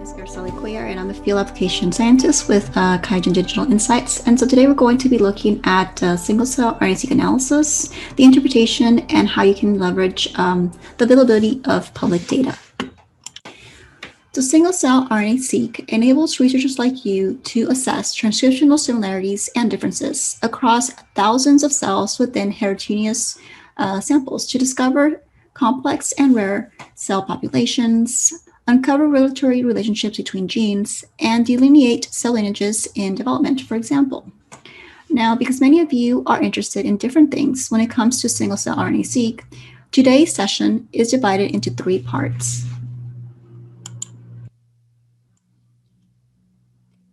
And I'm a field application scientist with QIAGEN Digital Insights. And so today we're going to be looking at single-cell RNA-seq analysis, the interpretation, and how you can leverage the availability of public data. So single-cell RNA-seq enables researchers like you to assess transcriptional similarities and differences across thousands of cells within heterogeneous samples to discover complex and rare cell populations, uncover regulatory relationships between genes, and delineate cell lineages in development, for example. Now, because many of you are interested in different things when it comes to single-cell RNA-seq, today's session is divided into 3 parts.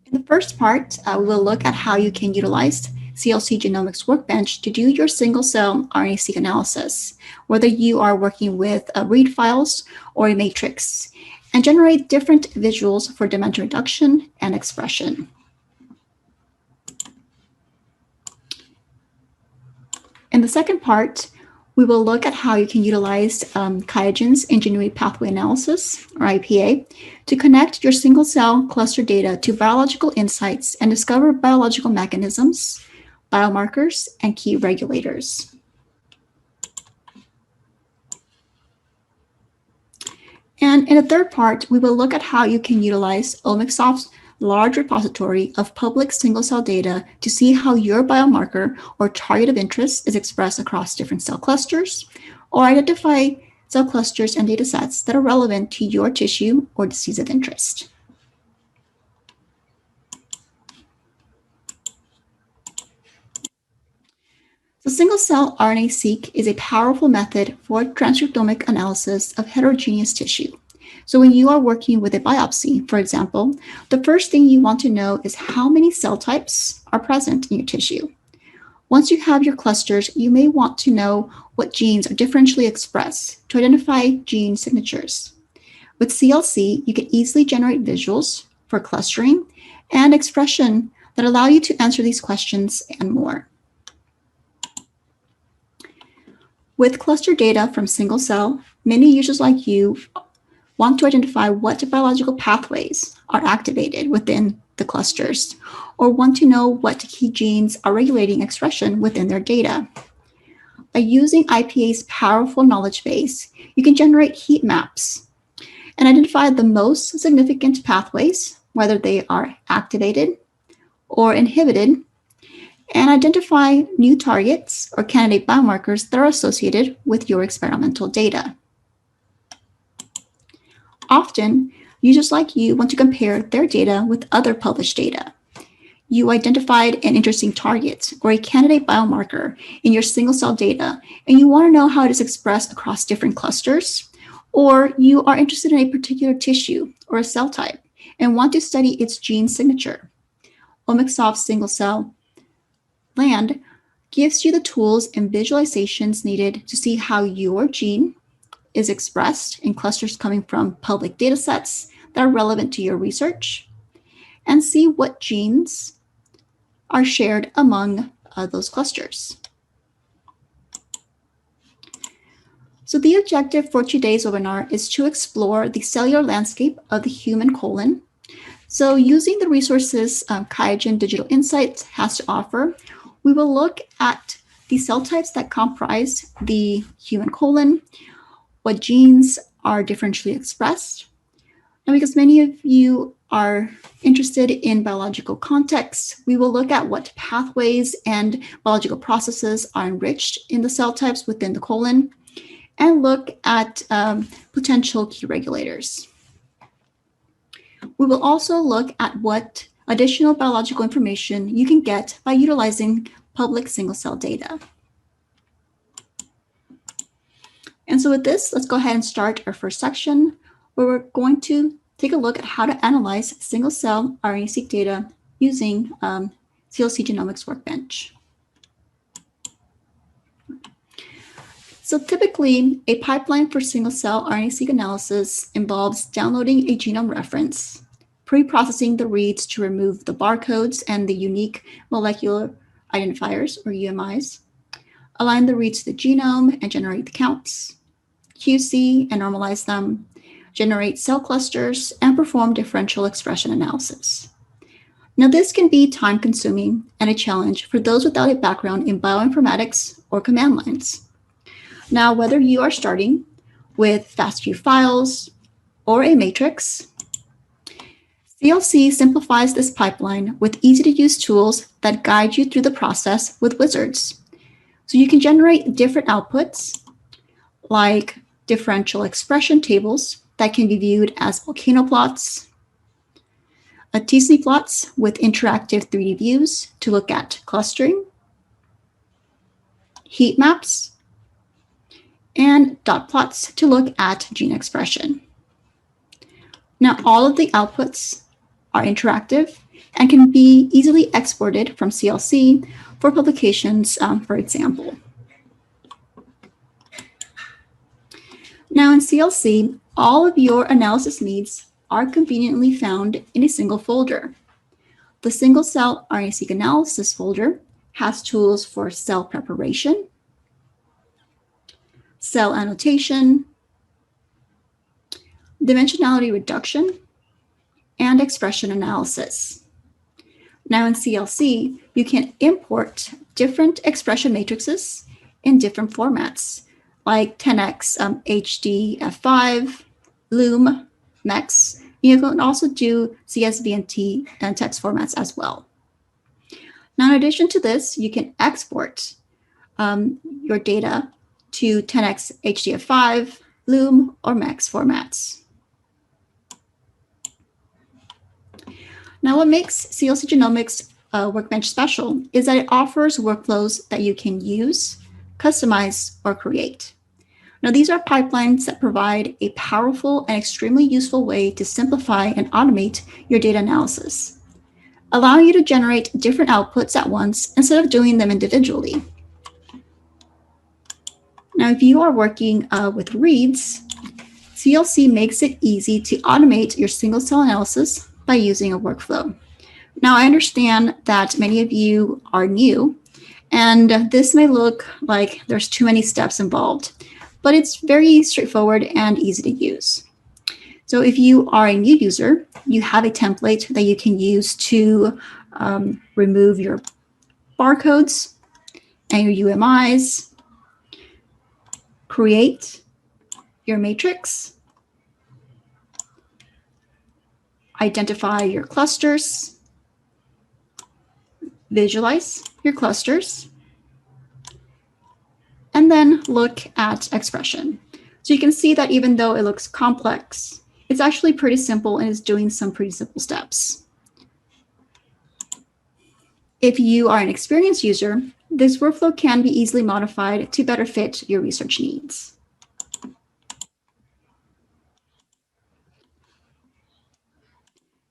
In the first part, we will look at how you can utilize QIAGEN Genomics Workbench to do your single-cell RNA-seq analysis, whether you are working with read files or a matrix, and generate different visuals for dimension reduction and expression. In the second part, we will look at how you can utilize QIAGEN's Ingenuity Pathway Analysis, or IPA, to connect your single-cell cluster data to biological insights and discover biological mechanisms, biomarkers, and key regulators. And in the third part, we will look at how you can utilize Omicsoft's large repository of public single-cell data to see how your biomarker or target of interest is expressed across different cell clusters, or identify cell clusters and data sets that are relevant to your tissue or disease of interest. So single-cell RNA-seq is a powerful method for transcriptomic analysis of heterogeneous tissue. So when you are working with a biopsy, for example, the first thing you want to know is how many cell types are present in your tissue. Once you have your clusters, you may want to know what genes are differentially expressed to identify gene signatures. With CLC, you can easily generate visuals for clustering and expression that allow you to answer these questions and more. With cluster data from single cell, many users like you want to identify what biological pathways are activated within the clusters, or want to know what key genes are regulating expression within their data. By using IPA's powerful knowledge base, you can generate heat maps and identify the most significant pathways, whether they are activated or inhibited, and identify new targets or candidate biomarkers that are associated with your experimental data. Often, users like you want to compare their data with other published data. You identified an interesting target or a candidate biomarker in your single-cell data, and you want to know how it is expressed across different clusters, or you are interested in a particular tissue or a cell type and want to study its gene signature. Omicsoft's single-cell land gives you the tools and visualizations needed to see how your gene is expressed in clusters coming from public data sets that are relevant to your research, and see what genes are shared among those clusters. So the objective for today's webinar is to explore the cellular landscape of the human colon. So using the resources QIAGEN Digital Insights has to offer, we will look at the cell types that comprise the human colon, what genes are differentially expressed. And because many of you are interested in biological context, we will look at what pathways and biological processes are enriched in the cell types within the colon, and look at potential key regulators. We will also look at what additional biological information you can get by utilizing public single-cell data. And so with this, let's go ahead and start our first section, where we're going to take a look at how to analyze single-cell RNA-seq data using QIAGEN Genomics Workbench. So typically, a pipeline for single-cell RNA-seq analysis involves downloading a genome reference, pre-processing the reads to remove the barcodes and the unique molecular identifiers, or UMIs, align the reads to the genome and generate the counts, QC and normalize them, generate cell clusters, and perform differential expression analysis. Now, this can be time-consuming and a challenge for those without a background in bioinformatics or command lines. Now, whether you are starting with FASTQ files or a matrix, CLC simplifies this pipeline with easy-to-use tools that guide you through the process with wizards. So you can generate different outputs like differential expression tables that can be viewed as volcano plots, t-SNE plots with interactive 3D views to look at clustering, heat maps, and dot plots to look at gene expression. Now, all of the outputs are interactive and can be easily exported from CLC for publications, for example. Now, in CLC, all of your analysis needs are conveniently found in a single folder. The single-cell RNA-seq analysis folder has tools for cell preparation, cell annotation, dimensionality reduction, and expression analysis. Now in CLC, you can import different expression matrices in different formats, like 10x HD F5, Loom, MEX. You can also do CSV and T and text formats as well. Now, in addition to this, you can export your data to 10x HDF5, Loom, or MEX formats. Now, what makes CLC Genomics Workbench special is that it offers workflows that you can use, customize, or create. Now, these are pipelines that provide a powerful and extremely useful way to simplify and automate your data analysis, allowing you to generate different outputs at once instead of doing them individually. Now, if you are working with reads, CLC makes it easy to automate your single-cell analysis by using a workflow. Now, I understand that many of you are new, and this may look like there's too many steps involved, but it's very straightforward and easy to use. So if you are a new user, you have a template that you can use to remove your barcodes and your UMIs, create your matrix, identify your clusters, visualize your clusters, and then look at expression. So you can see that even though it looks complex, it's actually pretty simple and is doing some pretty simple steps. If you are an experienced user, this workflow can be easily modified to better fit your research needs.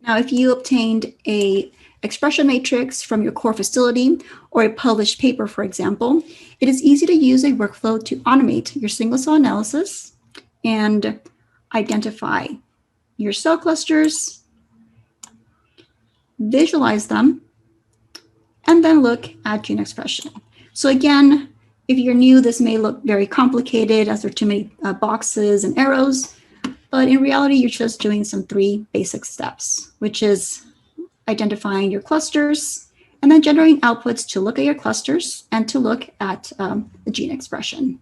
Now, if you obtained an expression matrix from your core facility or a published paper, for example, it is easy to use a workflow to automate your single-cell analysis and identify your cell clusters, visualize them, and then look at gene expression. So again, if you're new, this may look very complicated as there are too many boxes and arrows, but in reality, you're just doing some 3 basic steps, which is identifying your clusters, and then generating outputs to look at your clusters and to look at the gene expression.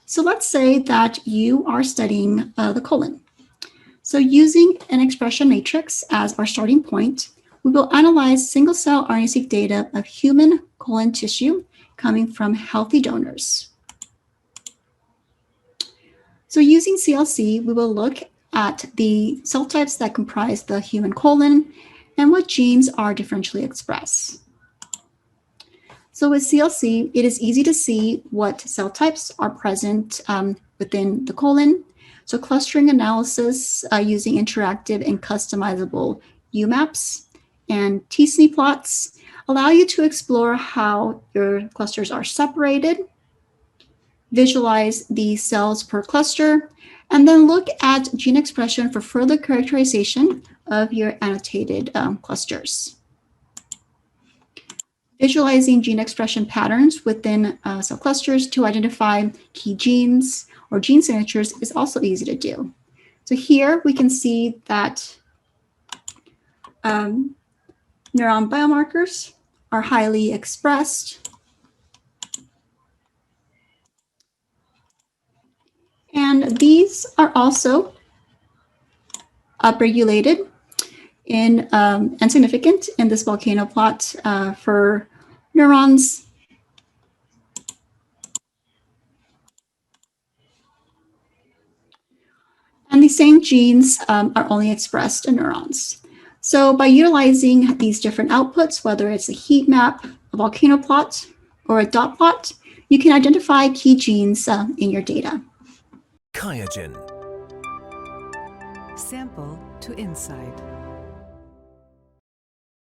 So let's say that you are studying the colon. So using an expression matrix as our starting point, we will analyze single-cell RNA-seq data of human colon tissue coming from healthy donors. So using CLC, we will look at the cell types that comprise the human colon and what genes are differentially expressed. So with CLC, it is easy to see what cell types are present within the colon. So clustering analysis using interactive and customizable UMAPs and t-SNE plots allow you to explore how your clusters are separated, visualize the cells per cluster, and then look at gene expression for further characterization of your annotated clusters. Visualizing gene expression patterns within cell clusters to identify key genes or gene signatures is also easy to do. So here we can see that neuron biomarkers are highly expressed. And these are also upregulated and significant in this volcano plot for neurons. And the same genes are only expressed in neurons. So by utilizing these different outputs, whether it's a heat map, a volcano plot, or a dot plot, you can identify key genes in your data. QIAGEN. Sample to insight.